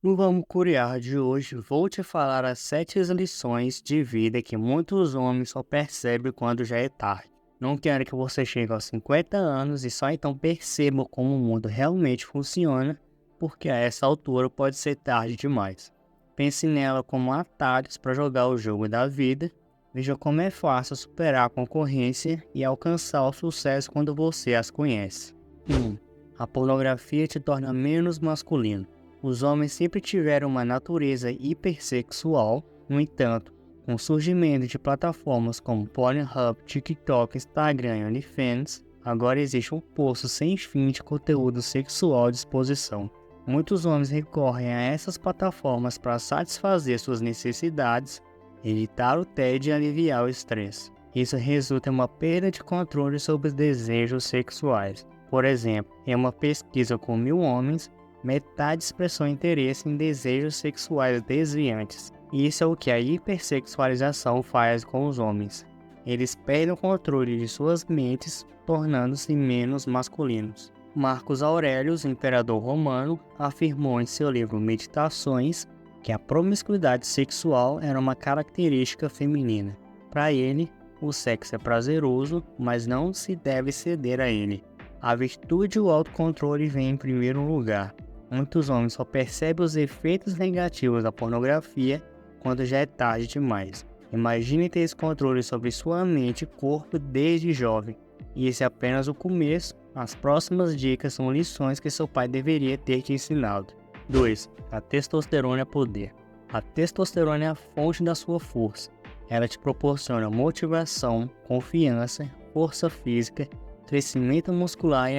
No Vamos Curiar de hoje, vou te falar as 7 lições de vida que muitos homens só percebem quando já é tarde. Não quero que você chegue aos 50 anos e só então perceba como o mundo realmente funciona, porque a essa altura pode ser tarde demais. Pense nela como atalhos para jogar o jogo da vida. Veja como é fácil superar a concorrência e alcançar o sucesso quando você as conhece. 1. A pornografia te torna menos masculino. Os homens sempre tiveram uma natureza hipersexual. No entanto, com o surgimento de plataformas como Pornhub, TikTok, Instagram e OnlyFans, agora existe um poço sem fim de conteúdo sexual à disposição. Muitos homens recorrem a essas plataformas para satisfazer suas necessidades, evitar o tédio e aliviar o estresse. Isso resulta em uma perda de controle sobre os desejos sexuais. Por exemplo, em uma pesquisa com 1.000 homens, metade expressou interesse em desejos sexuais desviantes. Isso é o que a hipersexualização faz com os homens. Eles perdem o controle de suas mentes, tornando-se menos masculinos. Marcos Aurelius, imperador romano, afirmou em seu livro Meditações que a promiscuidade sexual era uma característica feminina. Para ele, o sexo é prazeroso, mas não se deve ceder a ele. A virtude e o autocontrole vêm em primeiro lugar. Muitos homens só percebem os efeitos negativos da pornografia quando já é tarde demais. Imagine ter esse controle sobre sua mente e corpo desde jovem. E esse é apenas o começo. As próximas dicas são lições que seu pai deveria ter te ensinado. 2. A testosterona é poder. A testosterona é a fonte da sua força. Ela te proporciona motivação, confiança, força física, crescimento muscular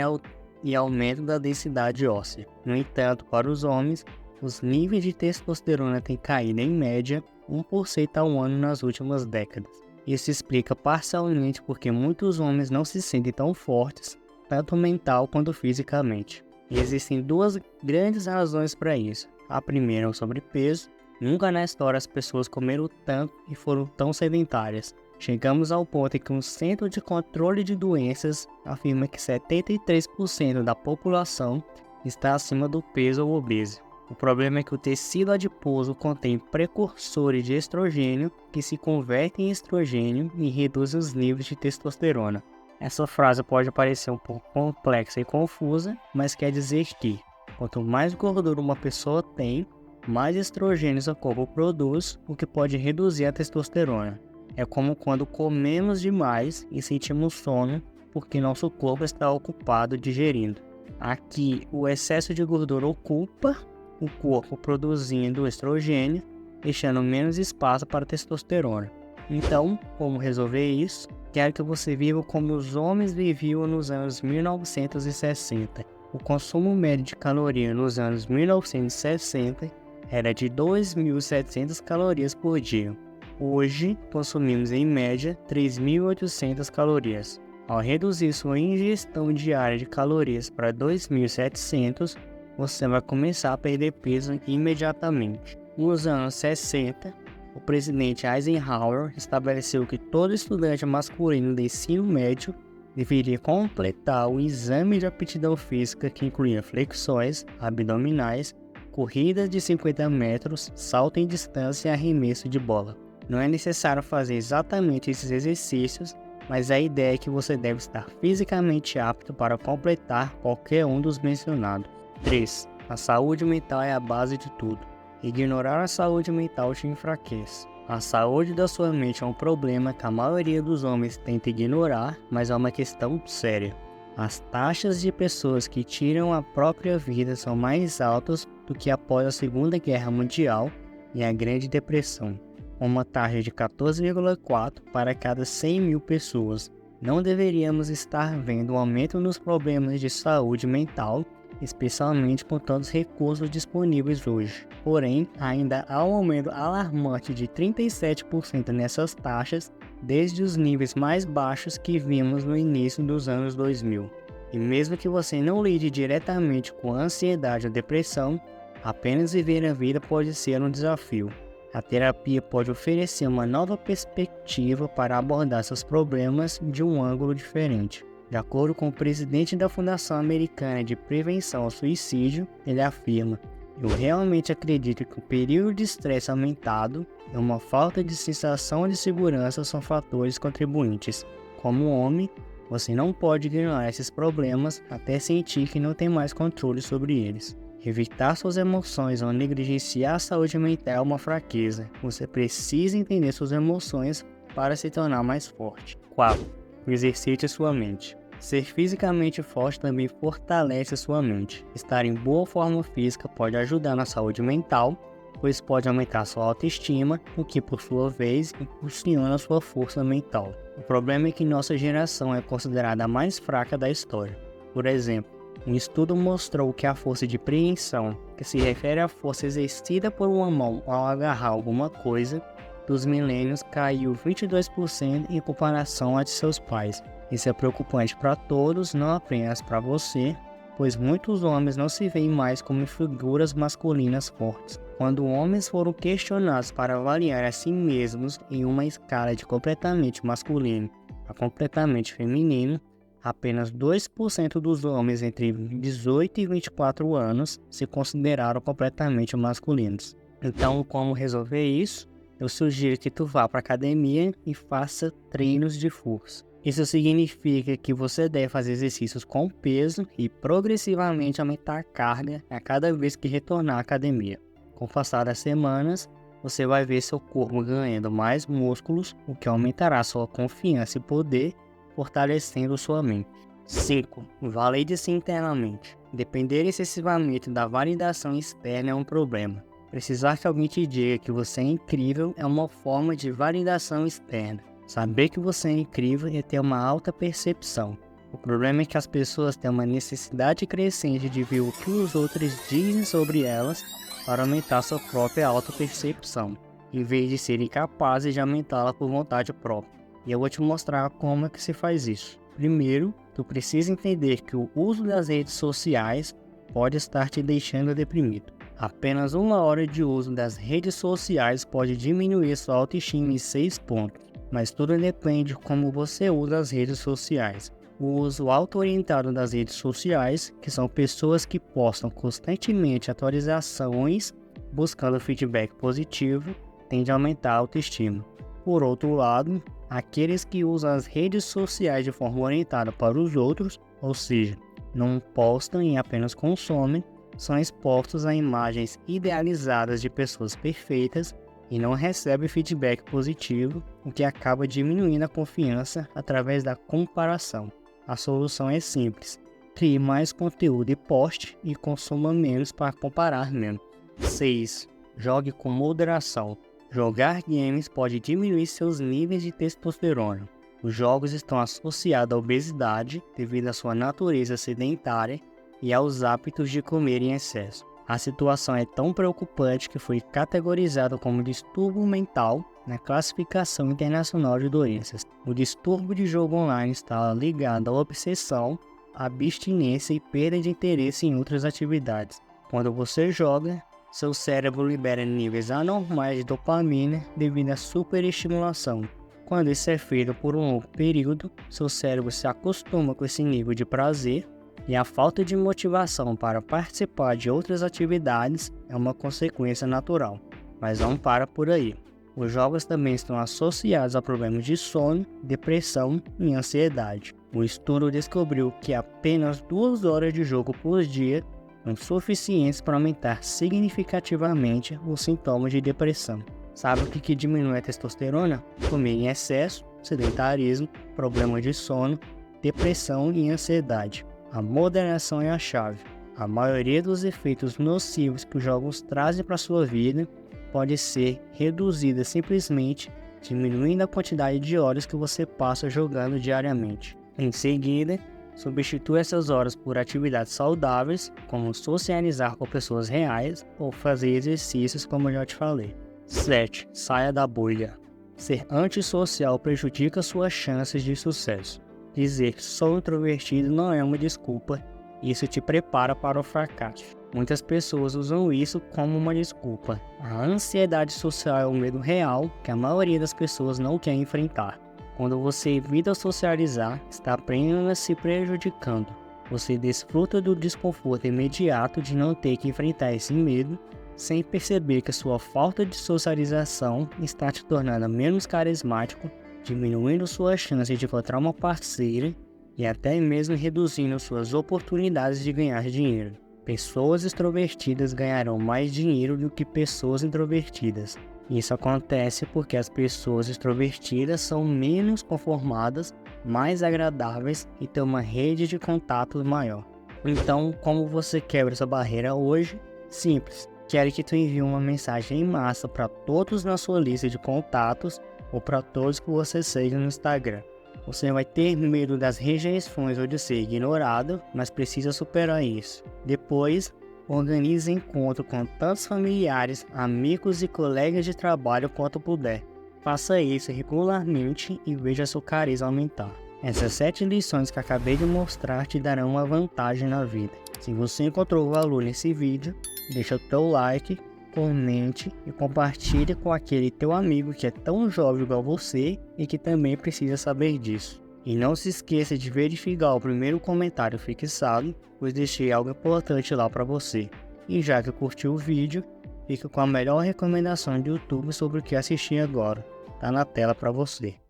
e aumento da densidade óssea. No entanto, para os homens, os níveis de testosterona têm caído em média 1% ao ano nas últimas décadas. Isso explica parcialmente porque muitos homens não se sentem tão fortes, tanto mental quanto fisicamente. E existem duas grandes razões para isso. A primeira é o sobrepeso. Nunca na história as pessoas comeram tanto e foram tão sedentárias. Chegamos ao ponto em que um Centro de Controle de Doenças afirma que 73% da população está acima do peso ou obeso. O problema é que o tecido adiposo contém precursores de estrogênio que se convertem em estrogênio e reduzem os níveis de testosterona. Essa frase pode parecer um pouco complexa e confusa, mas quer dizer que quanto mais gordura uma pessoa tem, mais estrogênio seu corpo produz, o que pode reduzir a testosterona. É como quando comemos demais e sentimos sono porque nosso corpo está ocupado digerindo. Aqui, o excesso de gordura ocupa o corpo produzindo estrogênio, deixando menos espaço para testosterona. Então, como resolver isso? Quero que você viva como os homens viviam nos anos 1960. O consumo médio de caloria nos anos 1960 era de 2.700 calorias por dia. Hoje, consumimos em média 3.800 calorias. Ao reduzir sua ingestão diária de calorias para 2.700, você vai começar a perder peso imediatamente. Nos anos 60, o presidente Eisenhower estabeleceu que todo estudante masculino de ensino médio deveria completar o exame de aptidão física que incluía flexões abdominais, corridas de 50 metros, salto em distância e arremesso de bola. Não é necessário fazer exatamente esses exercícios, mas a ideia é que você deve estar fisicamente apto para completar qualquer um dos mencionados. 3. A saúde mental é a base de tudo. Ignorar a saúde mental te enfraquece. A saúde da sua mente é um problema que a maioria dos homens tenta ignorar, mas é uma questão séria. As taxas de pessoas que tiram a própria vida são mais altas do que após a Segunda Guerra Mundial e a Grande Depressão, uma taxa de 14,4 para cada 100.000 pessoas. Não deveríamos estar vendo um aumento nos problemas de saúde mental, especialmente com tantos recursos disponíveis hoje. Porém, ainda há um aumento alarmante de 37% nessas taxas desde os níveis mais baixos que vimos no início dos anos 2000. E mesmo que você não lide diretamente com a ansiedade ou depressão, apenas viver a vida pode ser um desafio. A terapia pode oferecer uma nova perspectiva para abordar seus problemas de um ângulo diferente. De acordo com o presidente da Fundação Americana de Prevenção ao Suicídio, ele afirma: Eu realmente acredito que o período de estresse aumentado e uma falta de sensação de segurança são fatores contribuintes. Como homem, você não pode ignorar esses problemas até sentir que não tem mais controle sobre eles. Evitar suas emoções ou negligenciar a saúde mental é uma fraqueza. Você precisa entender suas emoções para se tornar mais forte. 4. Exercite sua mente. Ser fisicamente forte também fortalece sua mente. Estar em boa forma física pode ajudar na saúde mental, pois pode aumentar sua autoestima, o que por sua vez impulsiona sua força mental. O problema é que nossa geração é considerada a mais fraca da história. Por exemplo, um estudo mostrou que a força de preensão, que se refere à força exercida por uma mão ao agarrar alguma coisa, dos milênios caiu 22% em comparação à de seus pais. Isso é preocupante para todos, não apenas para você, pois muitos homens não se veem mais como figuras masculinas fortes. Quando homens foram questionados para avaliar a si mesmos em uma escala de completamente masculino a completamente feminino, apenas 2% dos homens entre 18 e 24 anos se consideraram completamente masculinos. Então, como resolver isso? Eu sugiro que tu vá para a academia e faça treinos de força. Isso significa que você deve fazer exercícios com peso e progressivamente aumentar a carga a cada vez que retornar à academia. Com o passar das semanas, você vai ver seu corpo ganhando mais músculos, o que aumentará sua confiança e poder, fortalecendo sua mente. 5. Valide-se internamente. Depender excessivamente da validação externa é um problema. Precisar que alguém te diga que você é incrível é uma forma de validação externa. Saber que você é incrível é ter uma alta percepção. O problema é que as pessoas têm uma necessidade crescente de ver o que os outros dizem sobre elas para aumentar sua própria autopercepção, em vez de serem capazes de aumentá-la por vontade própria. E eu vou te mostrar como é que se faz isso. Primeiro, tu precisa entender que o uso das redes sociais pode estar te deixando deprimido. Apenas 1 hora de uso das redes sociais pode diminuir sua autoestima em 6 pontos. Mas tudo depende de como você usa as redes sociais. O uso auto-orientado das redes sociais, que são pessoas que postam constantemente atualizações buscando feedback positivo, tende a aumentar a autoestima. Por outro lado, aqueles que usam as redes sociais de forma orientada para os outros, ou seja, não postam e apenas consomem, são expostos a imagens idealizadas de pessoas perfeitas e não recebe feedback positivo, o que acaba diminuindo a confiança através da comparação. A solução é simples: crie mais conteúdo e poste e consuma menos para comparar menos. 6. Jogue com moderação. Jogar games pode diminuir seus níveis de testosterona. Os jogos estão associados à obesidade devido à sua natureza sedentária e aos hábitos de comer em excesso. A situação é tão preocupante que foi categorizado como distúrbio mental na Classificação Internacional de Doenças. O distúrbio de jogo online está ligado à obsessão, abstinência e perda de interesse em outras atividades. Quando você joga, seu cérebro libera níveis anormais de dopamina devido à superestimulação. Quando isso é feito por um longo período, seu cérebro se acostuma com esse nível de prazer e a falta de motivação para participar de outras atividades é uma consequência natural. Mas não para por aí. Os jogos também estão associados a problemas de sono, depressão e ansiedade. O estudo descobriu que apenas 2 horas de jogo por dia são suficientes para aumentar significativamente os sintomas de depressão. Sabe o que diminui a testosterona? Comer em excesso, sedentarismo, problemas de sono, depressão e ansiedade. A moderação é a chave. A maioria dos efeitos nocivos que os jogos trazem para a sua vida pode ser reduzida simplesmente diminuindo a quantidade de horas que você passa jogando diariamente. Em seguida, substitua essas horas por atividades saudáveis, como socializar com pessoas reais ou fazer exercícios, como eu já te falei. 7. Saia da bolha. Ser antissocial prejudica suas chances de sucesso. Dizer que sou introvertido não é uma desculpa, isso te prepara para o fracasso. Muitas pessoas usam isso como uma desculpa. A ansiedade social é um medo real que a maioria das pessoas não quer enfrentar. Quando você evita socializar, está apenas se prejudicando. Você desfruta do desconforto imediato de não ter que enfrentar esse medo, sem perceber que a sua falta de socialização está te tornando menos carismático, diminuindo suas chances de encontrar uma parceira e até mesmo reduzindo suas oportunidades de ganhar dinheiro. Pessoas extrovertidas ganharão mais dinheiro do que pessoas introvertidas. Isso acontece porque as pessoas extrovertidas são menos conformadas, mais agradáveis e têm uma rede de contatos maior. Então, como você quebra essa barreira hoje? Simples. Quero que tu envie uma mensagem em massa para todos na sua lista de contatos ou para todos que você segue no Instagram. Você vai ter medo das rejeições ou de ser ignorado, mas precisa superar isso. Depois, organize encontro com tantos familiares, amigos e colegas de trabalho quanto puder. Faça isso regularmente e veja seu carisma aumentar. Essas 7 lições que acabei de mostrar te darão uma vantagem na vida. Se você encontrou valor nesse vídeo, deixa o teu like, comente e compartilhe com aquele teu amigo que é tão jovem igual você e que também precisa saber disso. E não se esqueça de verificar o primeiro comentário fixado, pois deixei algo importante lá para você. E já que curtiu o vídeo, fica com a melhor recomendação do YouTube sobre o que assistir agora. Tá na tela para você.